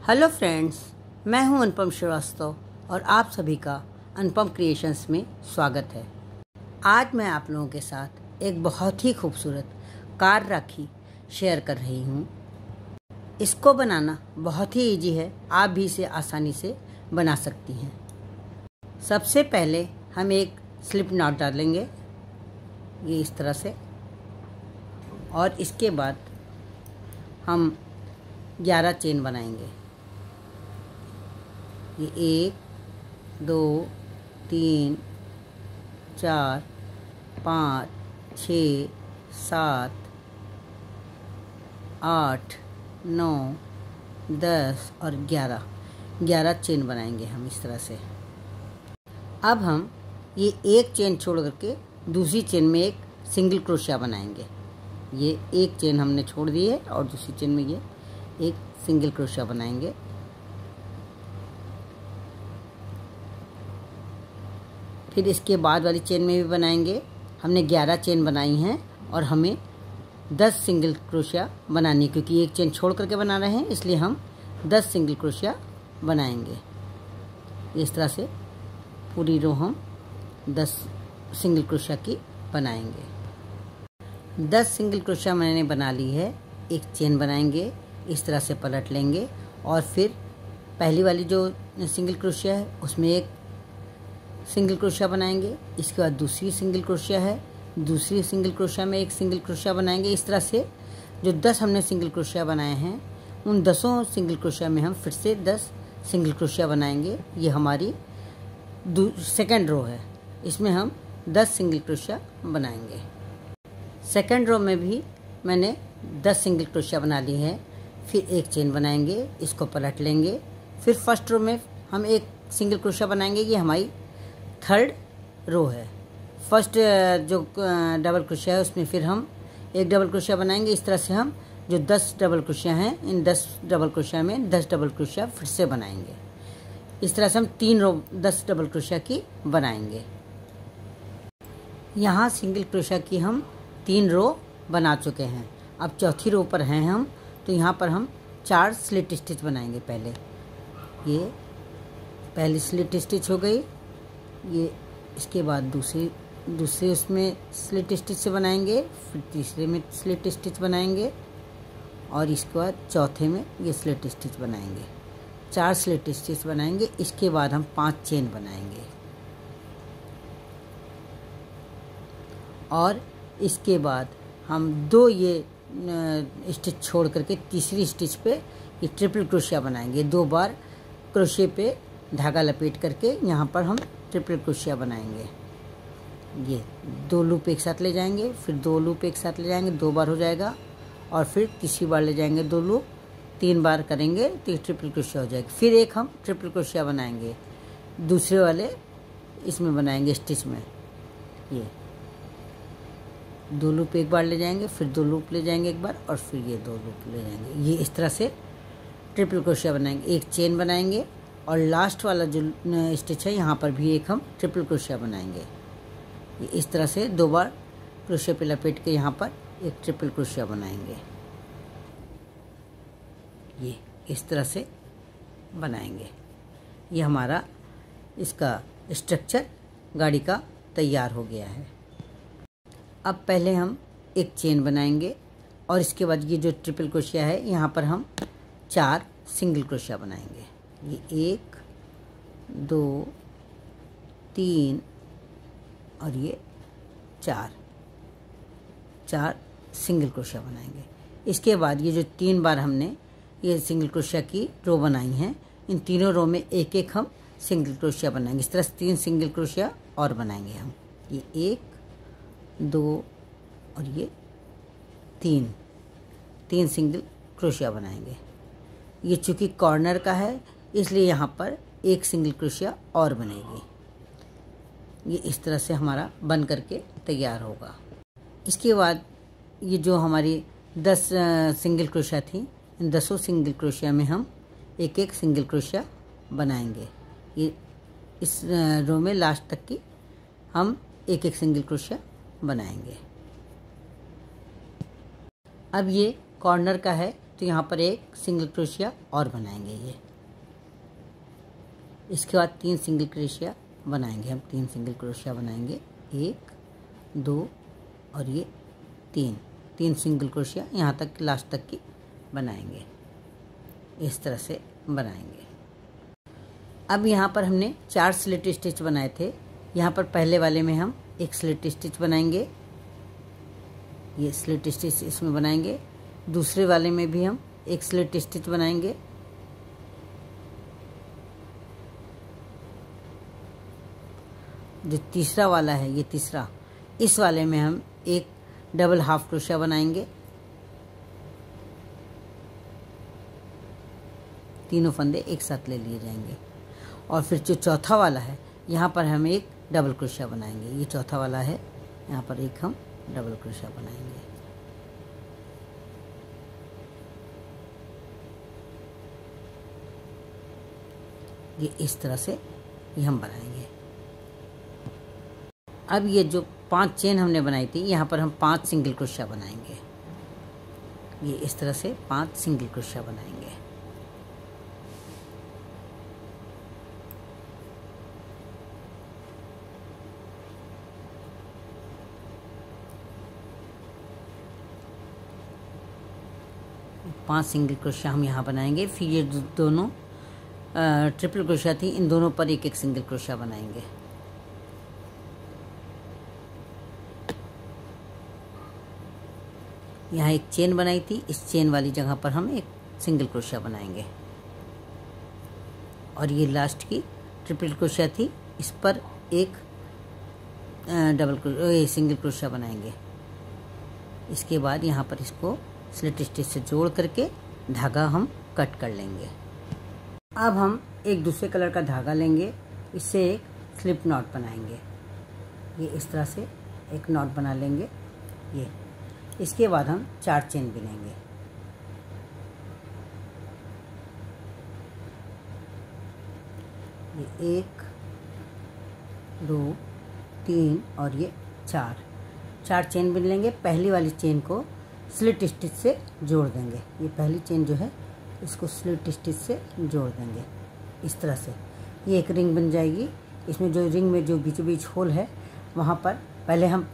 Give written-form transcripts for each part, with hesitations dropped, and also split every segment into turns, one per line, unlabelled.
Hello friends, मैं हूं अनुपम श्रीवास्तव और आप सभी का अनुपम क्रिएशंस में स्वागत है। आज मैं आप लोगों के साथ एक बहुत ही खूबसूरत कार राखी शेयर कर रही हूं। इसको बनाना बहुत ही इजी है, आप भी इसे आसानी से बना सकती हैं। सबसे पहले हम एक स्लिप नॉट डालेंगे, ये इस तरह से, और इसके बाद हम 11 चेन बनाएंगे। ये 1 2 3 4 5 6 7 8 9 10 और 11 चेन बनाएंगे हम इस तरह से। अब हम ये एक चेन छोड़ करके दूसरी चेन में एक सिंगल क्रोशिया बनाएंगे। ये एक चेन हमने छोड़ दी है और दूसरी चेन में ये एक सिंगल क्रोशिया बनाएंगे। फिर इसके बाद वाली चेन में भी बनाएंगे। हमने 11 चेन बनाई हैं और हमें 10 सिंगल क्रोशिया बनानी है, क्योंकि एक चेन छोड़ करके बना रहे हैं, इसलिए हम 10 सिंगल क्रोशिया बनाएंगे। इस तरह से पूरी रो हम 10 सिंगल क्रोशिया की बनाएंगे। 10 सिंगल क्रोशिया मैंने बना ली है। एक चेन बनाएंगे, इस तरह से पलट लेंगे और फिर पहली वाली जो सिंगल क्रोशिया है उसमें एक सिंगल क्रोशिया बनाएंगे। इसके बाद दूसरी सिंगल क्रोशिया है, दूसरी सिंगल क्रोशिया में एक सिंगल क्रोशिया बनाएंगे। इस तरह से जो 10 हमने सिंगल क्रोशिया बनाए हैं, उन 10 सिंगल क्रोशिया में हम फिर से 10 सिंगल क्रोशिया बनाएंगे। ये हमारी सेकेंड रो है, इसमें हम 10 सिंगल क्रोशिया बनाएंगे। सेकेंड रो में भी मैंने 10 सिंगल क्रोशिया बना ली है। फिर एक चेन बनाएंगे, इसको पलट लेंगे। फिर फर्स्ट रो में हम एक सिंगल क्रोशिया बनाएंगे। ये हमारी थर्ड रो है। फर्स्ट जो डबल क्रोशिया है उसमें फिर हम एक डबल क्रोशिया बनाएंगे। इस तरह से हम जो 10 डबल क्रोशिया हैं, इन 10 डबल क्रोशिया में 10 डबल क्रोशिया फिर से बनाएंगे। इस तरह से हम 3 रो 10 डबल क्रोशिया की बनाएंगे। यहाँ सिंगल क्रोशिया की हम 3 रो बना चुके हैं। अब चौथी रो पर हैं हम, तो यहाँ पर हम 4 स्लिट स्टिच बनाएंगे। पहले ये पहली स्लिट स्टिच हो गई, ये इसके बाद दूसरे उसमें स्लिट स्टिच से बनाएंगे, फिर तीसरे में स्लिट स्टिच बनाएंगे और इसके बाद चौथे में ये स्लिट स्टिच बनाएंगे। 4 स्लिट स्टिच बनाएंगे। इसके बाद हम 5 चेन बनाएंगे और इसके बाद हम 2 ये स्टिच छोड़ करके तीसरी स्टिच पे ये ट्रिपल क्रोशिया बनाएंगे। 2 बार क्रोशिया पे धागा लपेट करके यहाँ पर हम ट्रिपल क्रोशिया बनाएंगे। ये 2 लूप एक साथ ले जाएंगे, फिर 2 लूप एक साथ ले जाएंगे, 2 बार हो जाएगा, और फिर तीसरी बार ले जाएंगे 2 लूप, 3 बार करेंगे तो ट्रिपल क्रोशिया हो जाएगी। फिर एक हम ट्रिपल क्रोशिया बनाएंगे दूसरे वाले इसमें बनाएंगे स्टिच में। ये 2 लूप एक बार ले जाएंगे, फिर 2 लूप ले जाएंगे एक बार, और फिर ये 2 लूप ले जाएंगे। ये इस तरह से ट्रिपल क्रोशिया बनाएंगे। एक चेन बनाएंगे और लास्ट वाला जो स्टिच है यहाँ पर भी एक हम ट्रिपल क्रोशिया बनाएंगे। ये इस तरह से 2 बार क्रोशिया पे लपेट के यहाँ पर एक ट्रिपल क्रोशिया बनाएंगे। ये इस तरह से बनाएंगे। ये हमारा इसका स्ट्रक्चर गाड़ी का तैयार हो गया है। अब पहले हम एक चेन बनाएंगे और इसके बाद ये जो ट्रिपल क्रोशिया है यहाँ पर हम 4 सिंगल क्रोशिया बनाएंगे। ये 1 2 3 और ये 4 सिंगल क्रोशिया बनाएंगे। इसके बाद ये जो 3 बार हमने ये सिंगल क्रोशिया की रो बनाई हैं, इन तीनों रो में एक एक हम सिंगल क्रोशिया बनाएंगे। इस तरह से 3 सिंगल क्रोशिया और बनाएंगे हम। ये 1 2 और ये 3 सिंगल क्रोशिया बनाएंगे। ये चूँकि कॉर्नर का है इसलिए यहाँ पर एक सिंगल क्रोशिया और बनेगी। ये इस तरह से हमारा बन करके तैयार होगा। इसके बाद ये जो हमारी 10 सिंगल क्रोशिया थी, इन 10 सिंगल क्रोशिया में हम एक एक सिंगल क्रोशिया बनाएंगे। ये इस रो में लास्ट तक की हम एक एक सिंगल क्रोशिया बनाएंगे। अब ये कॉर्नर का है तो यहाँ पर एक सिंगल क्रोशिया और बनाएंगे ये। इसके बाद 3 सिंगल क्रोशिया बनाएंगे हम, 3 सिंगल क्रोशिया बनाएंगे, 1 2 और ये 3 सिंगल क्रोशिया यहाँ तक लास्ट तक की बनाएंगे। इस तरह से बनाएंगे। अब यहाँ पर हमने 4 स्लिट स्टिच बनाए थे। यहाँ पर पहले वाले में हम एक स्लिट स्टिच बनाएंगे, ये स्लिट स्टिच इसमें बनाएंगे। दूसरे वाले में भी हम एक स्लिट स्टिच बनाएंगे। जो तीसरा वाला है, ये तीसरा, इस वाले में हम एक डबल हाफ क्रोशिया बनाएंगे। तीनों फंदे एक साथ ले लिए जाएंगे। और फिर जो चौथा वाला है, यहाँ पर हम एक डबल क्रोशिया बनाएंगे। ये चौथा वाला है, यहाँ पर एक हम डबल क्रोशिया बनाएंगे। ये इस तरह से ये हम बनाएंगे। अब ये जो 5 चेन हमने बनाई थी, यहाँ पर हम 5 सिंगल क्रोशिया बनाएंगे। ये इस तरह से 5 सिंगल क्रोशिया बनाएंगे। पांच सिंगल क्रोशिया हम यहाँ बनाएंगे। फिर ये दोनों ट्रिपल क्रोशिया थी, इन दोनों पर एक एक सिंगल क्रोशिया बनाएंगे। यहाँ एक चेन बनाई थी, इस चेन वाली जगह पर हम एक सिंगल क्रोशिया बनाएंगे। और ये लास्ट की ट्रिपल क्रोशिया थी, इस पर एक सिंगल क्रोशिया बनाएंगे। इसके बाद यहाँ पर इसको स्लिट स्टिच से जोड़ करके धागा हम कट कर लेंगे। अब हम एक दूसरे कलर का धागा लेंगे, इससे एक स्लिप नॉट बनाएंगे। ये इस तरह से एक नॉट बना लेंगे। ये इसके बाद हम 4 चेन बिनेंगे। ये 1 2 3 और ये 4 चेन बिन लेंगे। पहली वाली चेन को स्लिट स्टिच से जोड़ देंगे। ये पहली चेन जो है, इसको स्लिट स्टिच से जोड़ देंगे इस तरह से। ये एक रिंग बन जाएगी। इसमें जो रिंग में जो बीच बीच होल है, वहाँ पर पहले हम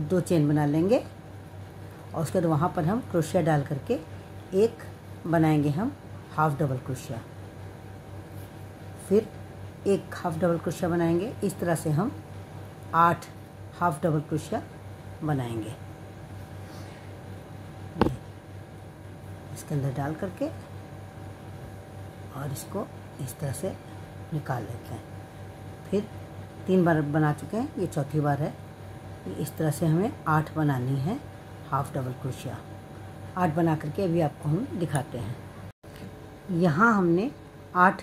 2 चेन बना लेंगे और उसके बाद वहाँ पर हम क्रोशिया डाल करके एक बनाएंगे हम हाफ डबल क्रोशिया। फिर एक हाफ डबल क्रोशिया बनाएंगे। इस तरह से हम 8 हाफ डबल क्रोशिया बनाएंगे। इसके अंदर डाल करके और इसको इस तरह से निकाल लेते हैं। फिर 3 बार बना चुके हैं, ये चौथी बार है। इस तरह से हमें 8 बनानी है हाफ डबल क्रोशिया। 8 बना करके अभी आपको हम दिखाते हैं। यहाँ हमने 8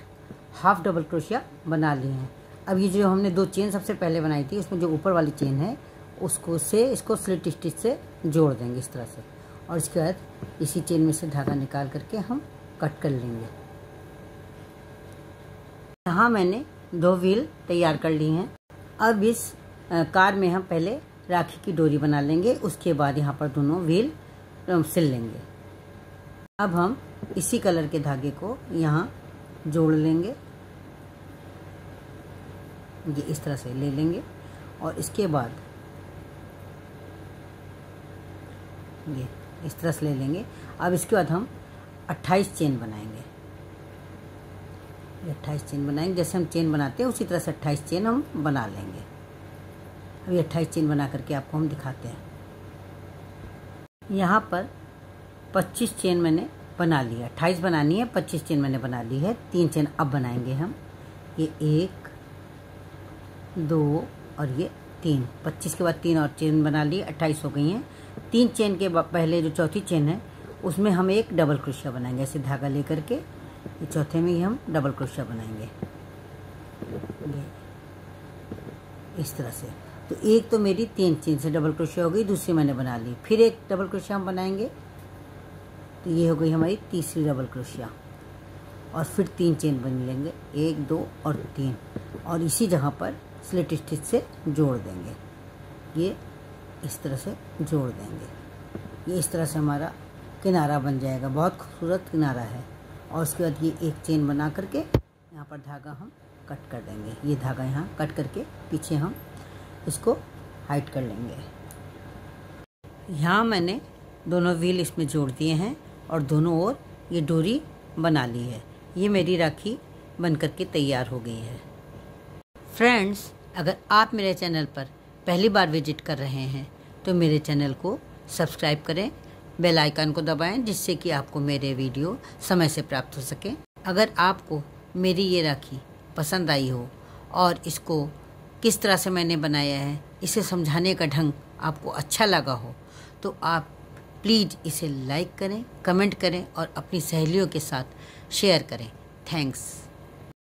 हाफ डबल क्रोशिया बना लिए हैं। अब ये जो हमने 2 चेन सबसे पहले बनाई थी, उसमें जो ऊपर वाली चेन है उसको इसको स्लिट स्टिच से जोड़ देंगे इस तरह से। और इसके बाद इसी चेन में से धागा निकाल करके हम कट कर लेंगे। यहाँ मैंने 2 व्हील तैयार कर ली हैं। अब इस कार में हम पहले राखी की डोरी बना लेंगे, उसके बाद यहाँ पर दोनों व्हील सिल लेंगे। अब हम इसी कलर के धागे को यहाँ जोड़ लेंगे। ये इस तरह से ले लेंगे और इसके बाद ये इस तरह से ले लेंगे। अब इसके बाद हम 28 चेन बनाएंगे। ये 28 चेन बनाएंगे, जैसे हम चेन बनाते हैं उसी तरह से 28 चेन हम बना लेंगे। अब ये 28 चेन बना करके आपको हम दिखाते हैं। यहाँ पर 25 चेन मैंने बना ली है। 28 बनानी है, 25 चेन मैंने बना ली है। 3 चेन अब बनाएंगे हम। ये 1 2 और ये 3। 25 के बाद 3 और चेन बना ली, 28 हो गई हैं। 3 चेन के पहले जो चौथी चेन है उसमें हम एक डबल क्रोशिया बनाएंगे। ऐसे धागा लेकर के ये चौथे में ही हम डबल क्रोशिया बनाएंगे। ये इस तरह से। तो एक तो मेरी 3 चेन से डबल क्रोशिया हो गई, दूसरी मैंने बना ली। फिर एक डबल क्रोशिया हम बनाएंगे, तो ये हो गई हमारी तीसरी डबल क्रोशिया। और फिर 3 चेन बन लेंगे, 1 2 और 3, और इसी जगह पर स्लिट स्टिच से जोड़ देंगे। ये इस तरह से जोड़ देंगे। ये इस तरह से हमारा किनारा बन जाएगा। बहुत खूबसूरत किनारा है। और उसके बाद ये एक चेन बना करके यहाँ पर धागा हम कट कर देंगे। ये धागा यहाँ कट करके पीछे हम इसको हाइड कर लेंगे। यहाँ मैंने दोनों व्हील इसमें जोड़ दिए हैं और दोनों ओर ये डोरी बना ली है। ये मेरी राखी बन करके तैयार हो गई है। फ्रेंड्स, अगर आप मेरे चैनल पर पहली बार विजिट कर रहे हैं तो मेरे चैनल को सब्सक्राइब करें, बेल आइकन को दबाएं, जिससे कि आपको मेरे वीडियो समय से प्राप्त हो सके। अगर आपको मेरी ये राखी पसंद आई हो और इसको किस तरह से मैंने बनाया है, इसे समझाने का ढंग आपको अच्छा लगा हो, तो आप प्लीज़ इसे लाइक करें, कमेंट करें और अपनी सहेलियों के साथ शेयर करें। थैंक्स।